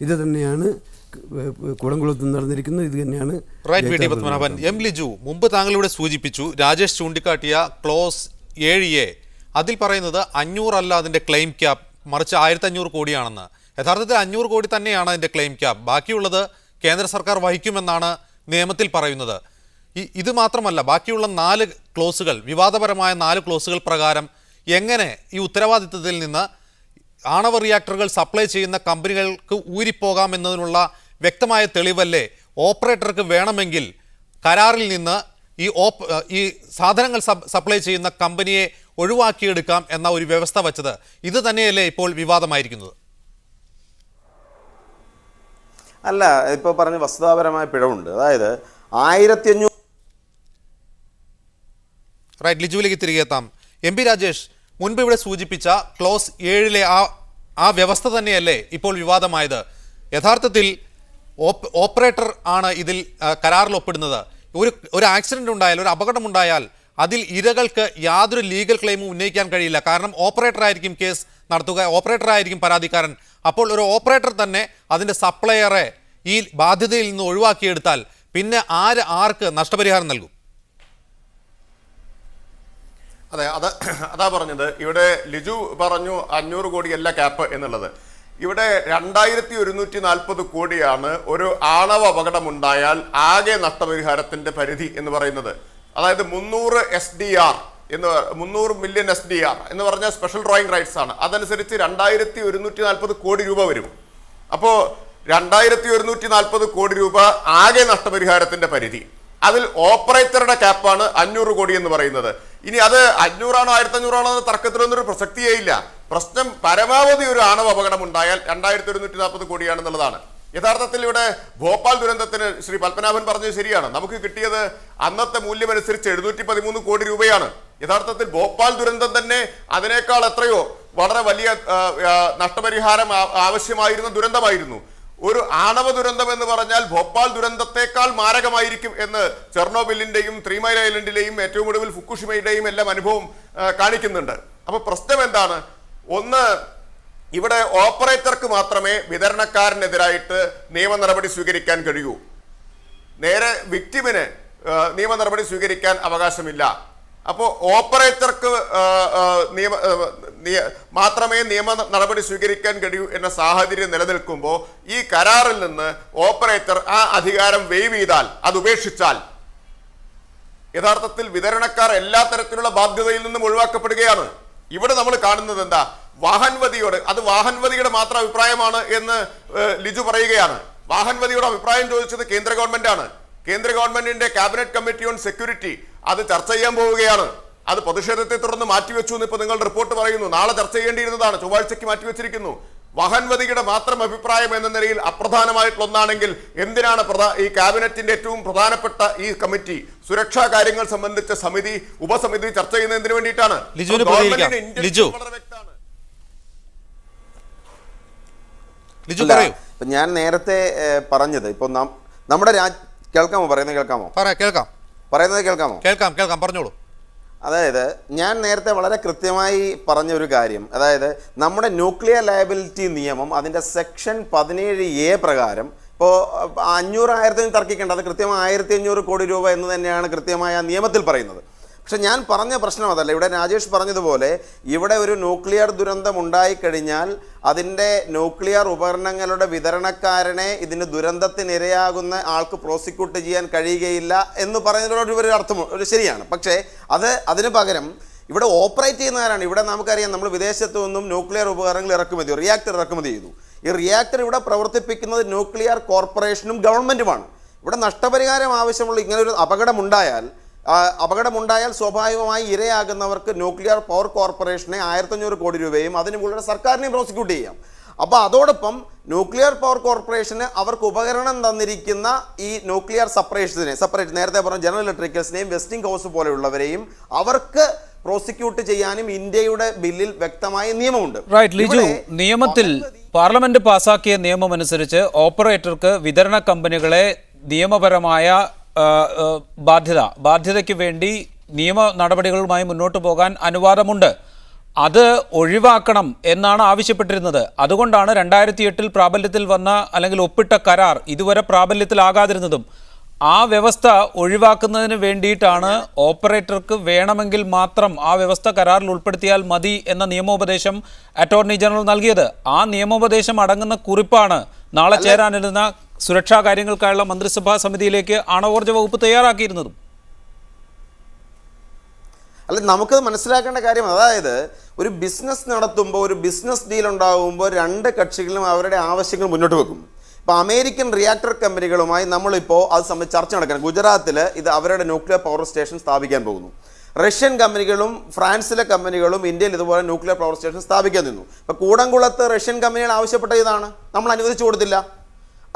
ഇത് തന്നെയാണ് കുടംകുളത്ത് നടന്നിരിക്കുന്നത്. ഇത് തന്നെയാണ് പത്മനാഭൻ. എം ലിജു, മുമ്പ് താങ്കളിവിടെ സൂചിപ്പിച്ചു രാജേഷ് ചൂണ്ടിക്കാട്ടിയ ക്ലോസ് 7A അതിൽ പറയുന്നത് 500 അല്ല അതിൻ്റെ ക്ലെയിം ക്യാപ്, മറിച്ച് 1500 കോടിയാണെന്ന്. യഥാർത്ഥത്തിൽ 500 കോടി തന്നെയാണ് അതിൻ്റെ ക്ലെയിം ക്യാപ്, ബാക്കിയുള്ളത് കേന്ദ്ര സർക്കാർ വഹിക്കുമെന്നാണ് നിയമത്തിൽ പറയുന്നത്. ഇത് മാത്രമല്ല, ബാക്കിയുള്ള 4 ക്ലോസുകൾ, വിവാദപരമായ 4 ക്ലോസുകൾ പ്രകാരം എങ്ങനെ ഈ ഉത്തരവാദിത്തത്തിൽ നിന്ന് ആണവ റിയാക്ടറുകൾ സപ്ലൈ ചെയ്യുന്ന കമ്പനികൾക്ക് ഊരിപ്പോകാമെന്നതിനുള്ള വ്യക്തമായ തെളിവല്ലേ ഓപ്പറേറ്റർക്ക് വേണമെങ്കിൽ കരാറിൽ നിന്ന് ഈ സാധനങ്ങൾ സപ്ലൈ ചെയ്യുന്ന കമ്പനിയെ ഒഴിവാക്കിയെടുക്കാം എന്ന ഒരു വ്യവസ്ഥ വച്ചത്? ഇത് തന്നെയല്ലേ ഇപ്പോൾ വിവാദമായിരിക്കുന്നത്? അല്ല, ഇപ്പോൾ പറഞ്ഞ വസ്തുതാപരമായ പിഴവുണ്ട്. അതായത് 1500 റൈറ്റ്, ലിജുവിലേക്ക് തിരികെ എത്താം. എം പി രാജേഷ്, മുൻപ് ഇവിടെ സൂചിപ്പിച്ച ക്ലോസ് 7 ആ വ്യവസ്ഥ തന്നെയല്ലേ ഇപ്പോൾ വിവാദമായത്? യഥാർത്ഥത്തിൽ ഓപ്പറേറ്റർ ആണ് ഇതിൽ കരാറിൽ ഒപ്പിടുന്നത്. ഒരു ആക്സിഡന്റ് ഉണ്ടായാൽ, ഒരു അപകടമുണ്ടായാൽ അതിൽ ഇരകൾക്ക് യാതൊരു ലീഗൽ ക്ലെയിമും ഉന്നയിക്കാൻ കഴിയില്ല. കാരണം ഓപ്പറേറ്റർ ആയിരിക്കും കേസ് നടത്തുക, ഓപ്പറേറ്റർ ആയിരിക്കും പരാതിക്കാരൻ. അപ്പോൾ ഒരു ഓപ്പറേറ്റർ തന്നെ അതിൻ്റെ സപ്ലയറെ ഈ ബാധ്യതയിൽ നിന്ന് ഒഴിവാക്കിയെടുത്താൽ പിന്നെ ആർക്ക് നഷ്ടപരിഹാരം നൽകും? അതെ, അതാ പറഞ്ഞത്. ഇവിടെ ലിജു പറഞ്ഞു 500 കോടിയല്ല ക്യാപ്പ് എന്നുള്ളത്. ഇവിടെ 2140 കോടിയാണ് ഒരു ആണവ അപകടമുണ്ടായാൽ ആകെ നഷ്ടപരിഹാരത്തിന്റെ പരിധി എന്ന് പറയുന്നത്. അതായത് 300 SDR 300 മില്യൺ SDR എന്ന് പറഞ്ഞാൽ സ്പെഷ്യൽ ഡ്രോയിങ് റൈറ്റ്സ് ആണ്. അതനുസരിച്ച് 2140 കോടി രൂപ വരും. അപ്പോൾ 2140 കോടി രൂപ ആകെ നഷ്ടപരിഹാരത്തിന്റെ പരിധി. അതിൽ ഓപ്പറേറ്ററുടെ ക്യാപ്പാണ് 500 കോടി എന്ന് പറയുന്നത്. ഇനി അത് 500 ആണോ 1500 ആണോ എന്ന തർക്കത്തിലൊന്നൊരു പ്രസക്തിയേ ഇല്ല. പ്രശ്നം പരമാവധി ഒരു ആണവ അപകടം ഉണ്ടായാൽ 2140 കോടിയാണെന്നുള്ളതാണ്. യഥാർത്ഥത്തിൽ ഇവിടെ ഭോപ്പാൽ ദുരന്തത്തിന് ശ്രീ പത്മനാഭൻ പറഞ്ഞത് ശരിയാണ്. നമുക്ക് കിട്ടിയത് അന്നത്തെ മൂല്യമനുസരിച്ച് 713 കോടി രൂപയാണ്. യഥാർത്ഥത്തിൽ ഭോപ്പാൽ ദുരന്തം തന്നെ അതിനേക്കാൾ എത്രയോ വളരെ വലിയ നഷ്ടപരിഹാരം ആവശ്യമായിരുന്ന ദുരന്തമായിരുന്നു. ഒരു ആണവ ദുരന്തം എന്ന് പറഞ്ഞാൽ ഭോപ്പാൽ ദുരന്തത്തെക്കാൾ മാരകമായിരിക്കും എന്ന് ചെർണോബിലിന്റെയും 3 മൈൽ ഐലൻഡിലെയും ഏറ്റവും ഒടുവിൽ ഫുക്കുഷിമയുടെയും എല്ലാം അനുഭവം കാണിക്കുന്നുണ്ട്. അപ്പൊ പ്രശ്നം എന്താണ്? ഒന്ന്, ഇവിടെ ഓപ്പറേറ്റർക്ക് മാത്രമേ വിതരണക്കാരനെതിരായിട്ട് നിയമ നടപടി സ്വീകരിക്കാൻ കഴിയൂ. നേരെ വിക്ടിമിന് നിയമ നടപടി സ്വീകരിക്കാൻ അവകാശമില്ല. അപ്പോൾ ഓപ്പറേറ്റർക്ക് മാത്രമേ നിയമ നടപടി സ്വീകരിക്കാൻ കഴിയൂ എന്ന സാഹചര്യം നിലനിൽക്കുമ്പോൾ ഈ കരാറിൽ നിന്ന് ഓപ്പറേറ്റർ ആ അധികാരം വെയ്വ് ചെയ്താൽ, അത് ഉപേക്ഷിച്ചാൽ യഥാർത്ഥത്തിൽ വിതരണക്കാർ എല്ലാ തരത്തിലുള്ള ബാധ്യതയിൽ നിന്നും ഒഴിവാക്കപ്പെടുകയാണ്. ഇവിടെ നമ്മൾ കാണുന്നത് എന്താ? വാഹൻവതിയോട്, അത് വാഹൻവതിയുടെ മാത്രം അഭിപ്രായമാണ് എന്ന് ലിജു പറയുകയാണ്. വാഹൻവതിയുടെ അഭിപ്രായം ചോദിച്ചത് കേന്ദ്ര ഗവൺമെന്റ് ആണ്. കേന്ദ്ര ഗവൺമെന്റിന്റെ ക്യാബിനറ്റ് കമ്മിറ്റി ഓൺ സെക്യൂരിറ്റി അത് ചർച്ച ചെയ്യാൻ പോവുകയാണ്. അത് പ്രതിഷേധത്തെ തുടർന്ന് മാറ്റിവെച്ചു എന്ന് ഇപ്പൊ നിങ്ങളുടെ റിപ്പോർട്ട് പറയുന്നു. നാളെ ചർച്ച ചെയ്യേണ്ടിയിരുന്നതാണ്, ചൊവ്വാഴ്ചയ്ക്ക് മാറ്റിവെച്ചിരിക്കുന്നു. വാഹൻവതിയുടെ മാത്രം അഭിപ്രായം എന്ന നിലയിൽ അപ്രധാനമായിട്ടുള്ള ഒന്നാണെങ്കിൽ എന്തിനാണ് ഈ ക്യാബിനറ്റിന്റെ ഏറ്റവും പ്രധാനപ്പെട്ട ഈ കമ്മിറ്റി, സുരക്ഷാ കാര്യങ്ങൾ സംബന്ധിച്ച സമിതി, ഉപസമിതി ചർച്ച ചെയ്യുന്നതിന് വേണ്ടിയിട്ടാണ്. ഞാൻ നേരത്തെ പറഞ്ഞത് ഇപ്പൊ നമ്മുടെ കേൾക്കാമോ? പറയുന്നത് കേൾക്കാമോ? പറഞ്ഞോളൂ. അതായത് ഞാൻ നേരത്തെ വളരെ കൃത്യമായി പറഞ്ഞ ഒരു കാര്യം, അതായത് നമ്മുടെ ന്യൂക്ലിയർ ലയബിലിറ്റി നിയമം അതിൻ്റെ സെക്ഷൻ 17A പ്രകാരം ഇപ്പോൾ 500,000 തർക്കിക്കേണ്ട, അത് കൃത്യമായി 1500 കോടി രൂപ എന്ന് തന്നെയാണ് കൃത്യമായ നിയമത്തിൽ പറയുന്നത്. പക്ഷെ ഞാൻ പറഞ്ഞ പ്രശ്നം അതല്ല. ഇവിടെ രാജേഷ് പറഞ്ഞതുപോലെ ഇവിടെ ഒരു ന്യൂക്ലിയർ ദുരന്തം ഉണ്ടായിക്കഴിഞ്ഞാൽ അതിൻ്റെ ന്യൂക്ലിയർ ഉപകരണങ്ങളുടെ വിതരണക്കാരനെ ഇതിന് ദുരന്തത്തിനിരയാകുന്ന ആൾക്ക് പ്രോസിക്യൂട്ട് ചെയ്യാൻ കഴിയുകയില്ല എന്ന് പറയുന്നതിനോട് അർത്ഥം ശരിയാണ്. പക്ഷേ അതിന് പകരം ഇവിടെ ഓപ്പറേറ്റ് ചെയ്യുന്നവരാണ്. ഇവിടെ നമുക്കറിയാം, നമ്മൾ വിദേശത്തു നിന്നും ന്യൂക്ലിയർ ഉപകരണങ്ങൾ റിയാക്ടർ ഇറക്കുമതി ചെയ്തു. ഈ റിയാക്ടർ ഇവിടെ പ്രവർത്തിപ്പിക്കുന്നത് ന്യൂക്ലിയർ കോർപ്പറേഷനും ഗവൺമെൻറ്റുമാണ്. ഇവിടെ നഷ്ടപരിഹാരം ആവശ്യമുള്ള ഇങ്ങനൊരു അപകടമുണ്ടായാൽ സ്വാഭാവികമായി ഇരയാകുന്നവർക്ക് ന്യൂക്ലിയർ പവർ കോർപ്പറേഷനെ 1500 കോടി രൂപയും അതിന് മുകളിൽ സർക്കാരിനെയും പ്രോസിക്യൂട്ട് ചെയ്യാം. അപ്പോൾ അതോടൊപ്പം ന്യൂക്ലിയർ പവർ കോർപ്പറേഷന് അവർക്ക് ഉപകരണം തന്നിരിക്കുന്ന ഈ ന്യൂക്ലിയർ സെപ്പറേറ്റ് നേരത്തെ പറഞ്ഞ ജനറൽ ഇലക്ട്രിക്കൽസിനെയും വെസ്റ്റിംഗ് ഹൗസ് പോലെയുള്ളവരെയും അവർക്ക് പ്രോസിക്യൂട്ട് ചെയ്യാനും ഇന്ത്യയുടെ ബില്ലിൽ വ്യക്തമായ നിയമമുണ്ട്. നിയമത്തിൽ പാർലമെന്റ് പാസാക്കിയ നിയമം അനുസരിച്ച് ഓപ്പറേറ്റർക്ക് വിതരണ കമ്പനികളെ നിയമപരമായ ബാധ്യതയ്ക്ക് വേണ്ടി നിയമ നടപടികളുമായി മുന്നോട്ട് പോകാൻ അനുവാദമുണ്ട്. അത് ഒഴിവാക്കണം എന്നാണ് ആവശ്യപ്പെട്ടിരുന്നത്. അതുകൊണ്ടാണ് 2008 പ്രാബല്യത്തിൽ വന്ന അല്ലെങ്കിൽ ഒപ്പിട്ട കരാർ ഇതുവരെ പ്രാബല്യത്തിലാകാതിരുന്നതും. ആ വ്യവസ്ഥ ഒഴിവാക്കുന്നതിന് വേണ്ടിയിട്ടാണ് ഓപ്പറേറ്റർക്ക് വേണമെങ്കിൽ മാത്രം ആ വ്യവസ്ഥ കരാറിൽ ഉൾപ്പെടുത്തിയാൽ മതി എന്ന നിയമോപദേശം അറ്റോർണി ജനറൽ നൽകിയത്. ആ നിയമോപദേശം അടങ്ങുന്ന കുറിപ്പാണ് നാളെ ചേരാനിരുന്ന സുരക്ഷാ കാര്യങ്ങൾക്കായുള്ള മന്ത്രിസഭാ സമിതിയിലേക്ക് ആണവോർജ്ജ വകുപ്പ് തയ്യാറാക്കിയിരുന്നതും. അല്ല, നമുക്കത് മനസ്സിലാക്കേണ്ട കാര്യം, അതായത് ഒരു ബിസിനസ് നടത്തുമ്പോൾ, ഒരു ബിസിനസ് ഡീൽ ഉണ്ടാകുമ്പോൾ രണ്ട് കക്ഷികളും അവരുടെ ആവശ്യങ്ങൾ മുന്നോട്ട് വെക്കും. ഇപ്പോൾ അമേരിക്കൻ റിയാക്ടർ കമ്പനികളുമായി നമ്മളിപ്പോൾ അത് സംബന്ധിച്ച് ചർച്ച നടക്കണം. ഗുജറാത്തിൽ ഇത് അവരുടെ ന്യൂക്ലിയർ പവർ സ്റ്റേഷൻ സ്ഥാപിക്കാൻ പോകുന്നു. റഷ്യൻ കമ്പനികളും ഫ്രാൻസിലെ കമ്പനികളും ഇന്ത്യയിൽ ഇതുപോലെ ന്യൂക്ലിയർ പവർ സ്റ്റേഷൻ സ്ഥാപിക്കാൻ നിന്നു. ഇപ്പോൾ കൂടംകുളത്ത് റഷ്യൻ കമ്പനികൾ ആവശ്യപ്പെട്ട ഇതാണ്, നമ്മൾ അനുവദിച്ചു കൊടുത്തില്ല.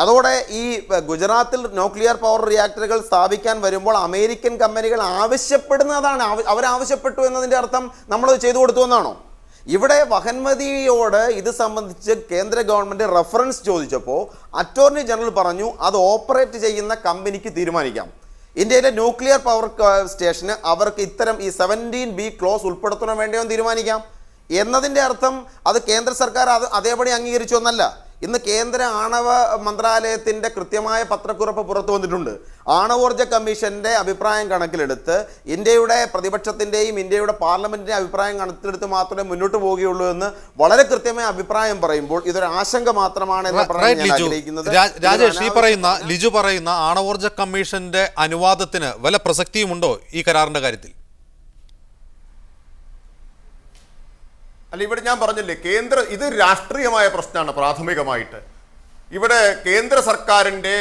അതോടെ ഈ ഗുജറാത്തിൽ ന്യൂക്ലിയർ പവർ റിയാക്ടറുകൾ സ്ഥാപിക്കാൻ വരുമ്പോൾ അമേരിക്കൻ കമ്പനികൾ ആവശ്യപ്പെടുന്നതാണ്. അവരാവശ്യപ്പെട്ടു എന്നതിൻ്റെ അർത്ഥം നമ്മളത് ചെയ്തു കൊടുത്തു എന്നാണോ? ഇവിടെ വഹൻമതിയോട് ഇത് സംബന്ധിച്ച് കേന്ദ്ര ഗവൺമെൻറ് റെഫറൻസ് ചോദിച്ചപ്പോൾ അറ്റോർണി ജനറൽ പറഞ്ഞു അത് ഓപ്പറേറ്റ് ചെയ്യുന്ന കമ്പനിക്ക് തീരുമാനിക്കാം. ഇന്ത്യയിലെ ന്യൂക്ലിയർ പവർ സ്റ്റേഷന് അവർക്ക് ഇത്തരം ഈ 17B ക്ലോസ് ഉൾപ്പെടുത്തണോ വേണ്ടയോ എന്ന് തീരുമാനിക്കാം എന്നതിൻ്റെ അർത്ഥം അത് കേന്ദ്ര സർക്കാർ അതേപടി അംഗീകരിച്ചു എന്നല്ല. ഇന്ന് കേന്ദ്ര ആണവ മന്ത്രാലയത്തിൻ്റെ കൃത്യമായ പത്രക്കുറിപ്പ് പുറത്തു വന്നിട്ടുണ്ട്. ആണവോർജ്ജ കമ്മീഷൻ്റെ അഭിപ്രായം കണക്കിലെടുത്ത് ഇന്ത്യയുടെ പ്രതിപക്ഷത്തിൻ്റെയും ഇന്ത്യയുടെ പാർലമെൻറ്റിൻ്റെ അഭിപ്രായം കണക്കിലെടുത്ത് മാത്രമേ മുന്നോട്ട് പോവുകയുള്ളൂ എന്ന് വളരെ കൃത്യമായ അഭിപ്രായം പറയുമ്പോൾ ഇതൊരു ആശങ്ക മാത്രമാണ് എന്ന് പറയാൻ ഞാൻ ആഗ്രഹിക്കുന്നത്. രാജേഷ്, ലിജു പറയുന്ന ആണവോർജ്ജ കമ്മീഷന്റെ അനുവാദത്തിന് വല്ല പ്രസക്തിയുമുണ്ടോ ഈ കരാറിന്റെ കാര്യത്തിൽ? അല്ല, ഇവിടെ ഞാൻ പറഞ്ഞില്ലേ, ഇത് രാഷ്ട്രീയമായ പ്രശ്നമാണ് പ്രാഥമികമായിട്ട്. ഇവിടെ കേന്ദ്ര സർക്കാരിൻ്റെ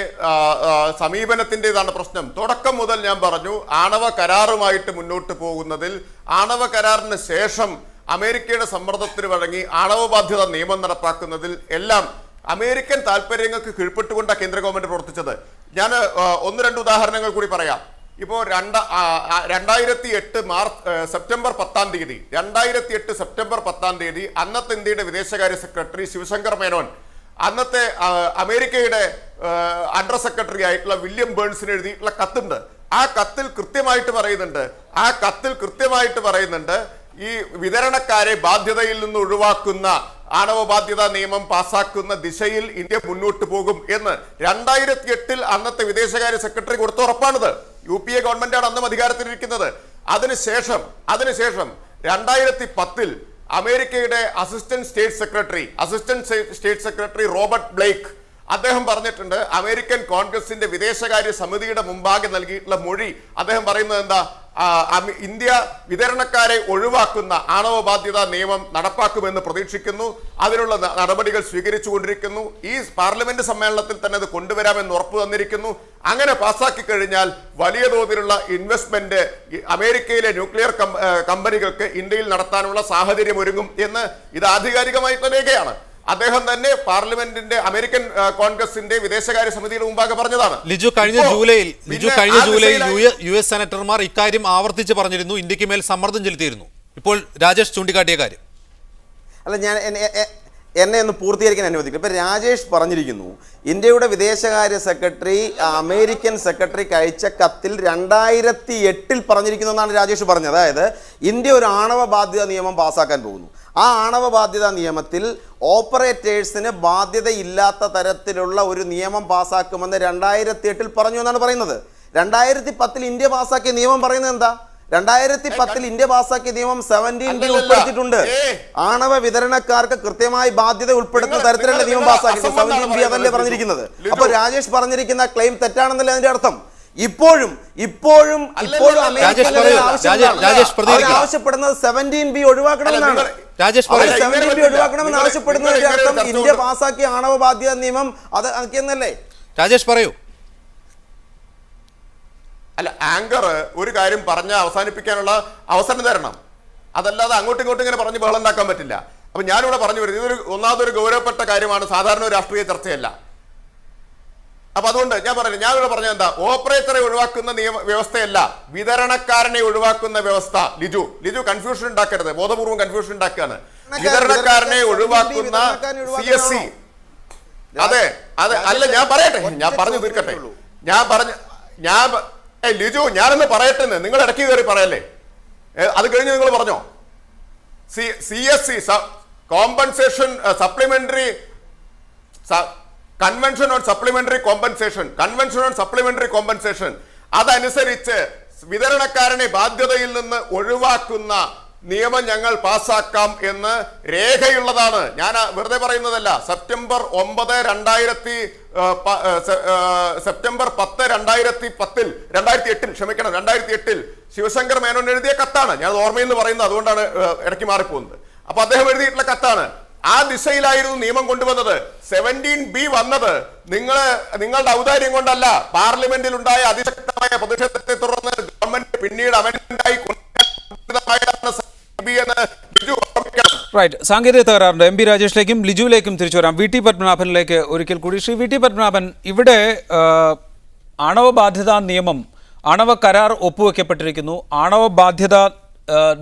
സമീപനത്തിൻ്റെതാണ് പ്രശ്നം. തുടക്കം മുതൽ ഞാൻ പറഞ്ഞു, ആണവ കരാറുമായിട്ട് മുന്നോട്ട് പോകുന്നതിൽ, ആണവ കരാറിന് ശേഷം അമേരിക്കയുടെ സമ്മർദ്ദത്തിന് വഴങ്ങി ആണവ ബാധ്യത നിയമം നടപ്പാക്കുന്നതിൽ എല്ലാം അമേരിക്കൻ താല്പര്യങ്ങൾക്ക് കീഴ്പ്പെട്ടുകൊണ്ടാണ് കേന്ദ്ര ഗവൺമെന്റ് പ്രവർത്തിച്ചത്. ഞാൻ 1-2 ഉദാഹരണങ്ങൾ കൂടി പറയാം. ഇപ്പോൾ 2008 സെപ്റ്റംബർ 10 തീയതി 2008 സെപ്റ്റംബർ 10 തീയതി അന്നത്തെ ഇന്ത്യയുടെ വിദേശകാര്യ സെക്രട്ടറി ശിവശങ്കർ മേനോൻ അന്നത്തെ അമേരിക്കയുടെ അണ്ടർ സെക്രട്ടറി ആയിട്ടുള്ള വില്യം ബേൺസിന് എഴുതിയിട്ടുള്ള കത്തുണ്ട്. ആ കത്തിൽ കൃത്യമായിട്ട് പറയുന്നുണ്ട് ഈ വിതരണക്കാരെ ബാധ്യതയിൽ നിന്ന് ഒഴിവാക്കുന്ന ആണവ ബാധ്യതാ നിയമം പാസാക്കുന്ന ദിശയിൽ ഇന്ത്യ മുന്നോട്ട് പോകും എന്ന് 2008 അന്നത്തെ വിദേശകാര്യ സെക്രട്ടറി കൊടുത്ത ഉറപ്പാണിത്. UPA ഗവൺമെന്റാണ് അന്നും അധികാരത്തിലിരിക്കുന്നത്. അതിനുശേഷം 2010 അമേരിക്കയുടെ assistant state secretary Robert Blake അദ്ദേഹം പറഞ്ഞിട്ടുണ്ട്, അമേരിക്കൻ കോൺഗ്രസിന്റെ വിദേശകാര്യ സമിതിയുടെ മുമ്പാകെ നൽകിയിട്ടുള്ള മൊഴി അദ്ദേഹം പറയുന്നത് എന്താ, ഇന്ത്യ വിതരണക്കാരെ ഒഴിവാക്കുന്ന ആണവ ബാധ്യതാ നിയമം നടപ്പാക്കുമെന്ന് പ്രതീക്ഷിക്കുന്നു, അതിനുള്ള നടപടികൾ സ്വീകരിച്ചുകൊണ്ടിരിക്കുന്നു, ഈ പാർലമെന്റ് സമ്മേളനത്തിൽ തന്നെ അത് കൊണ്ടുവരാമെന്ന് ഉറപ്പു തന്നിരിക്കുന്നു. അങ്ങനെ പാസ്സാക്കി കഴിഞ്ഞാൽ വലിയ തോതിലുള്ള ഇൻവെസ്റ്റ്മെന്റ് അമേരിക്കയിലെ ന്യൂക്ലിയർ കമ്പനികൾക്ക് ഇന്ത്യയിൽ നടത്താനുള്ള സാഹചര്യം ഒരുങ്ങും എന്ന് ഇത് ആധികാരികമായിട്ടുള്ള രേഖയാണ്. അദ്ദേഹം തന്നെ പാർലമെന്റിന്റെ അമേരിക്കൻ കോൺഗ്രസിന്റെ വിദേശകാര്യ സമിതിയുടെ മുമ്പാകെ പറഞ്ഞതാണ്. ലിജു കഴിഞ്ഞ ജൂലൈയിൽ US സെനറ്റർമാർ ഇക്കാര്യം ആവർത്തിച്ച് പറഞ്ഞിരുന്നു, ഇന്ത്യക്ക് മേൽ സമ്മർദ്ദം ചെലുത്തിയിരുന്നു. ഇപ്പോൾ രാജേഷ് ചൂണ്ടിക്കാട്ടിയ കാര്യം അല്ല, ഞാൻ എന്നെ ഒന്ന് പൂർത്തീകരിക്കാൻ അനുവദിക്കും. ഇപ്പം രാജേഷ് പറഞ്ഞിരിക്കുന്നു, ഇന്ത്യയുടെ വിദേശകാര്യ സെക്രട്ടറി അമേരിക്കൻ സെക്രട്ടറിക്ക് അയച്ച കത്തിൽ 2008 പറഞ്ഞിരിക്കുന്നു എന്നാണ് രാജേഷ് പറഞ്ഞത്. അതായത് ഇന്ത്യ ഒരു ആണവ ബാധ്യത നിയമം പാസ്സാക്കാൻ പോകുന്നു. ആ ആണവ ബാധ്യതാ നിയമത്തിൽ ഓപ്പറേറ്റേഴ്സിന് ബാധ്യതയില്ലാത്ത തരത്തിലുള്ള ഒരു നിയമം പാസ്സാക്കുമെന്ന് 2008 പറഞ്ഞു എന്നാണ് പറയുന്നത്. 2010 ഇന്ത്യ പാസ്സാക്കിയ നിയമം പറയുന്നത് എന്താ? 2010 ഇന്ത്യ പാസ്സാക്കിയ നിയമം 17B ഉൾപ്പെടുത്തിയിട്ടുണ്ട്. ആണവ വിതരണക്കാർക്ക് കൃത്യമായി ബാധ്യത ഉൾപ്പെടുത്തുന്ന തരത്തിലുള്ള നിയമം പാസ്സാക്കി 17B അതല്ലേ പറഞ്ഞിരിക്കുന്നത്. അപ്പൊ രാജേഷ് പറഞ്ഞിരിക്കുന്ന ക്ലെയിം തെറ്റാണെന്നല്ലേ അതിന്റെ അർത്ഥം? ഇപ്പോഴും ആവശ്യപ്പെടുന്നത് 17B ഒഴിവാക്കണമെന്നാണ്. 17B ഒഴിവാക്കണമെന്ന് ആവശ്യപ്പെടുന്നതിന്റെ അർത്ഥം ഇന്ത്യ പാസ്സാക്കിയ ആണവ ബാധ്യത നിയമം അത് എന്നല്ലേ? രാജേഷ് പറയൂ. അല്ല, ആങ്കർ ഒരു കാര്യം പറഞ്ഞ് അവസാനിപ്പിക്കാനുള്ള അവസരം തരണം, അതല്ലാതെ അങ്ങോട്ടും ഇങ്ങോട്ടും ഇങ്ങനെ പറഞ്ഞ് ബഹളം ഉണ്ടാക്കാൻ പറ്റില്ല. അപ്പൊ ഞാനിവിടെ പറഞ്ഞു വരുന്നത് ഇതൊരു ഒന്നാമതൊരു ഗൗരവപ്പെട്ട കാര്യമാണ്, സാധാരണ ഒരു രാഷ്ട്രീയ ചർച്ചയല്ല. അപ്പൊ അതുകൊണ്ട് ഞാനിവിടെ പറഞ്ഞത് എന്താ, ഓപ്പറേറ്ററെ ഒഴിവാക്കുന്ന വ്യവസ്ഥയല്ല, വിതരണക്കാരനെ ഒഴിവാക്കുന്ന വ്യവസ്ഥ. ലിജു കൺഫ്യൂഷൻ ഉണ്ടാക്കരുത്, ബോധപൂർവം കൺഫ്യൂഷൻ ഉണ്ടാക്കുകയാണ്. വിതരണക്കാരനെ ഒഴിവാക്കുന്ന CSC. അതെ അല്ല, ഞാൻ പറയട്ടെ, ഞാൻ പറഞ്ഞു തീർക്കട്ടെ. ലിജു ഞാനൊന്ന് പറയട്ടെ, നിങ്ങൾ ഇടയ്ക്ക് കയറി പറയല്ലേ. അത് കഴിഞ്ഞ് നിങ്ങൾ പറഞ്ഞോ. CSC compensation supplementary convention on supplementary compensation അതനുസരിച്ച് വിതരണക്കാരനെ ബാധ്യതയിൽ നിന്ന് ഒഴിവാക്കുന്ന നിയമം ഞങ്ങൾ പാസാക്കാം എന്ന് രേഖയുള്ളതാണ്. ഞാൻ വെറുതെ പറയുന്നതല്ല. സെപ്റ്റംബർ 2008 ശിവശങ്കർ മേനോൻ എഴുതിയ കത്താണ്. ഞാൻ ഓർമ്മയിൽ നിന്ന് പറയുന്നത്, അതുകൊണ്ടാണ് ഇടയ്ക്ക് മാറിപ്പോകുന്നത്. അപ്പൊ അദ്ദേഹം എഴുതിയിട്ടുള്ള കത്താണ്. ആ ദിശയിലായിരുന്നു നിയമം കൊണ്ടുവന്നത്. 17B വന്നത് നിങ്ങളുടെ ഔദാര്യം കൊണ്ടല്ല, പാർലമെന്റിൽ ഉണ്ടായ അതിശക്തമായ പ്രതിഷേധത്തെ തുടർന്ന് ഗവൺമെന്റ് പിന്നീട് അമെൻഡ്മെന്റായി റൈറ്റ്. സാങ്കേതിക തകരാറുണ്ട്. MP രാജേഷിലേക്കും ലിജുവിലേക്കും തിരിച്ചു വരാം. VT പത്മനാഭനിലേക്ക് ഒരിക്കൽ കൂടി. ശ്രീ VT പത്മനാഭൻ, ഇവിടെ ആണവ ബാധ്യതാ നിയമം, ആണവ കരാർ ഒപ്പുവെക്കപ്പെട്ടിരിക്കുന്നു. ആണവ ബാധ്യതാ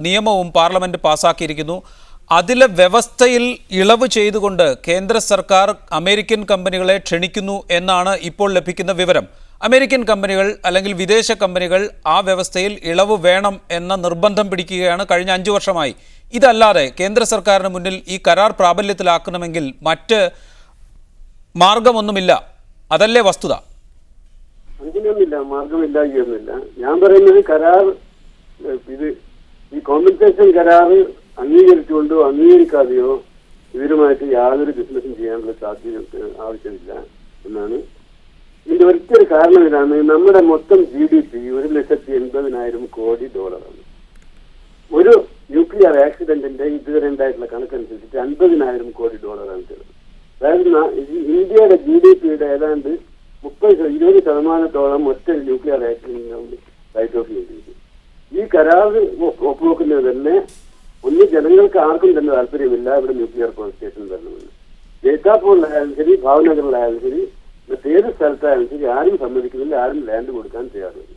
നിയമവും പാർലമെന്റ് പാസ്സാക്കിയിരിക്കുന്നു. അതിലെ വ്യവസ്ഥയിൽ ഇളവ് ചെയ്തുകൊണ്ട് കേന്ദ്ര സർക്കാർ അമേരിക്കൻ കമ്പനികളെ ക്ഷണിക്കുന്നു എന്നാണ് ഇപ്പോൾ ലഭിക്കുന്ന വിവരം. അമേരിക്കൻ കമ്പനികൾ അല്ലെങ്കിൽ വിദേശ കമ്പനികൾ ആ വ്യവസ്ഥയിൽ ഇളവ് വേണം എന്ന നിർബന്ധം പിടിക്കുകയാണ് കഴിഞ്ഞ 5 വർഷമായി. ഇതല്ലാതെ കേന്ദ്ര സർക്കാരിന് മുന്നിൽ ഈ കരാർ പ്രാബല്യത്തിലാക്കണമെങ്കിൽ മറ്റ് മാർഗമൊന്നുമില്ല. അതല്ലേ വസ്തുത? അങ്ങനെയൊന്നുമില്ല, മാർഗമില്ലാതൊന്നുമില്ല. ഞാൻ പറയുന്നത് കരാർ ഈ കോമ്പൻസേഷൻ കരാർ അംഗീകരിച്ചുകൊണ്ടോ അംഗീകരിക്കാതെയോ ഇവരുമായിട്ട് യാതൊരു ബിസിനസ്സും ചെയ്യാനുള്ള സാധ്യത ആവശ്യമില്ല എന്നാണ്. ഇതിന്റെ ഒറ്റൊരു കാരണം ഇതാണ്. നമ്മുടെ മൊത്തം GDP $1,80,000 കോടി. ഒരു ന്യൂക്ലിയർ ആക്സിഡന്റിന്റെ ഇതുവരെ ഉണ്ടായിട്ടുള്ള കണക്കനുസരിച്ച് $50,000 കോടി ചെലവ്. അതായത് ഇന്ത്യയുടെ GDP-യുടെ ഏതാണ്ട് 20% ഒറ്റ ന്യൂക്ലിയർ ആക്സിഡന്റ് റൈറ്റ് ഓഫ് ചെയ്തിരിക്കും. ഈ കരാർ ഒപ്പുവെക്കുന്നത് തന്നെ ഒന്ന്, ജനങ്ങൾക്ക് ആർക്കും തന്നെ താല്പര്യമില്ല ഇവിടെ ന്യൂക്ലിയർ പവർ സ്റ്റേഷൻ വരണമെന്ന്. ജയ്താപൂരിലായാലും ശരി, ഭാവനഗറിലായാലും ശരി, മറ്റേത് സ്ഥലത്തായാലും ശരി, ആരും സമ്മതിക്കുന്നില്ല, ആരും ലാൻഡ് കൊടുക്കാൻ തയ്യാറില്ല.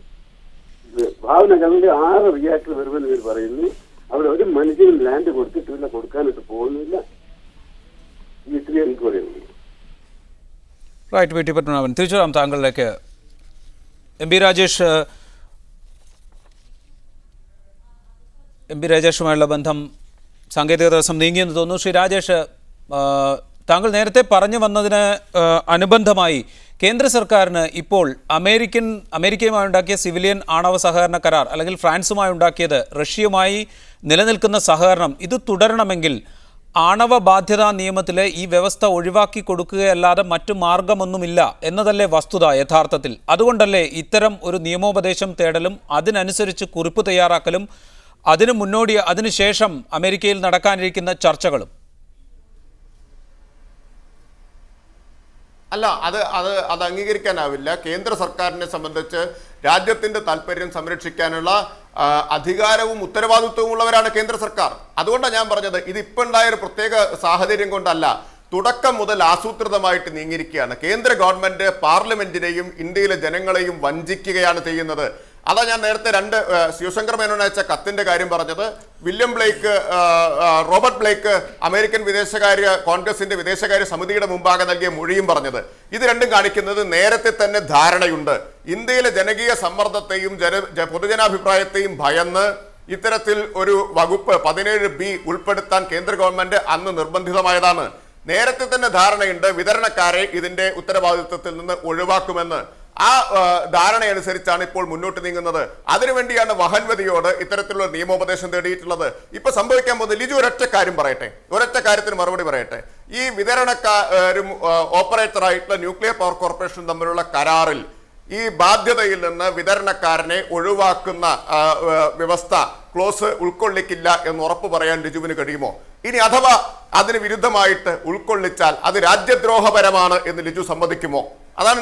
ഭാവനഗറിൽ 6 റിയാക്ടർ വരുമെന്ന് ഇവർ പറയുന്നു. അവിടെ ഒരു മനുഷ്യനും ലാൻഡ് കൊടുത്തിട്ടില്ല, കൊടുക്കാനായിട്ട് പോകുന്നില്ല. ഇത്രയും എനിക്ക് പറയുന്നു. റൈറ്റ്. VT പത്മനാഭൻ, തിരിച്ചു വരാം താങ്കളിലേക്ക്. MP രാജേഷുമായുള്ള ബന്ധം സാങ്കേതിക തടസ്സം നീങ്ങിയെന്ന് തോന്നുന്നു. ശ്രീ രാജേഷ്, താങ്കൾ നേരത്തെ വന്നതിന് അനുബന്ധമായി കേന്ദ്ര സർക്കാരിന് ഇപ്പോൾ അമേരിക്കയുമായി ഉണ്ടാക്കിയ സിവിലിയൻ ആണവ സഹകരണ കരാർ അല്ലെങ്കിൽ ഫ്രാൻസുമായി ഉണ്ടാക്കിയത് റഷ്യയുമായി നിലനിൽക്കുന്ന സഹകരണം ഇത് തുടരണമെങ്കിൽ ആണവ ബാധ്യതാ നിയമത്തിലെ ഈ വ്യവസ്ഥ ഒഴിവാക്കി കൊടുക്കുകയല്ലാതെ മറ്റു മാർഗമൊന്നുമില്ല എന്നതല്ലേ വസ്തുത യഥാർത്ഥത്തിൽ? അതുകൊണ്ടല്ലേ ഇത്തരം ഒരു നിയമോപദേശം തേടലും അതിനനുസരിച്ച് കുറിപ്പ് തയ്യാറാക്കലും അതിനുശേഷം അമേരിക്കയിൽ നടക്കാനിരിക്കുന്ന ചർച്ചകളും? അല്ല, അത് അംഗീകരിക്കാനാവില്ല. കേന്ദ്ര സർക്കാരിനെ സംബന്ധിച്ച് രാജ്യത്തിന്റെ താല്പര്യം സംരക്ഷിക്കാനുള്ള അധികാരവും ഉത്തരവാദിത്വവും ഉള്ളവരാണ് കേന്ദ്ര സർക്കാർ. അതുകൊണ്ടാണ് ഞാൻ പറഞ്ഞത്, ഇതിപ്പോൾ ഉണ്ടായ ഒരു പ്രത്യേക സാഹചര്യം കൊണ്ടല്ല, തുടക്കം മുതൽ ആസൂത്രിതമായിട്ട് നീങ്ങിയിരിക്കുകയാണ്. കേന്ദ്ര ഗവൺമെന്റ് പാർലമെന്റിനെയും ഇന്ത്യയിലെ ജനങ്ങളെയും വഞ്ചിക്കുകയാണ് ചെയ്യുന്നത്. അതാ ഞാൻ നേരത്തെ ശിവശങ്കർ മേനോൻ അയച്ച കത്തിന്റെ കാര്യം പറഞ്ഞത്. റോബർട്ട് ബ്ലേക്ക് അമേരിക്കൻ കോൺഗ്രസിന്റെ വിദേശകാര്യ സമിതിയുടെ മുമ്പാകെ നൽകിയ മൊഴിയും പറഞ്ഞത്. ഇത് രണ്ടും കാണിക്കുന്നത് നേരത്തെ തന്നെ ധാരണയുണ്ട്. ഇന്ത്യയിലെ ജനകീയ സമ്മർദ്ദത്തെയും പൊതുജനാഭിപ്രായത്തെയും ഭയന്ന് ഇത്തരത്തിൽ ഒരു വകുപ്പ് 17B ഉൾപ്പെടുത്താൻ കേന്ദ്ര ഗവൺമെന്റ് അന്ന് നിർബന്ധിതമായതാണ്. നേരത്തെ തന്നെ ധാരണയുണ്ട് വിതരണക്കാരെ ഇതിന്റെ ഉത്തരവാദിത്വത്തിൽ നിന്ന് ഒഴിവാക്കുമെന്ന്. ആ ധാരണയനുസരിച്ചാണ് ഇപ്പോൾ മുന്നോട്ട് നീങ്ങുന്നത്. അതിനുവേണ്ടിയാണ് വഹൻവതിയോട് ഇത്തരത്തിലുള്ള നിയമോപദേശം തേടിയിട്ടുള്ളത്. ഇപ്പൊ സംഭവിക്കാൻ പോകുന്നത്, ലിജു ഒരൊറ്റ കാര്യത്തിന് മറുപടി പറയട്ടെ. ഈ വിതരണക്കാരും ഓപ്പറേറ്ററായിട്ടുള്ള ന്യൂക്ലിയർ പവർ കോർപ്പറേഷൻ തമ്മിലുള്ള കരാറിൽ ഈ ബാധ്യതയിൽ നിന്ന് വിതരണക്കാരനെ ഒഴിവാക്കുന്ന വ്യവസ്ഥ ക്ലോസ് ഉൾക്കൊള്ളിക്കില്ല എന്ന് ഉറപ്പ് പറയാൻ ലിജുവിന് കഴിയുമോ? ഇനി അഥവാ അതിന് വിരുദ്ധമായിട്ട് ഉൾക്കൊള്ളിച്ചാൽ അത് രാജ്യദ്രോഹപരമാണ് എന്ന് ലിജു സമ്മതിക്കുമോ? അതാണ്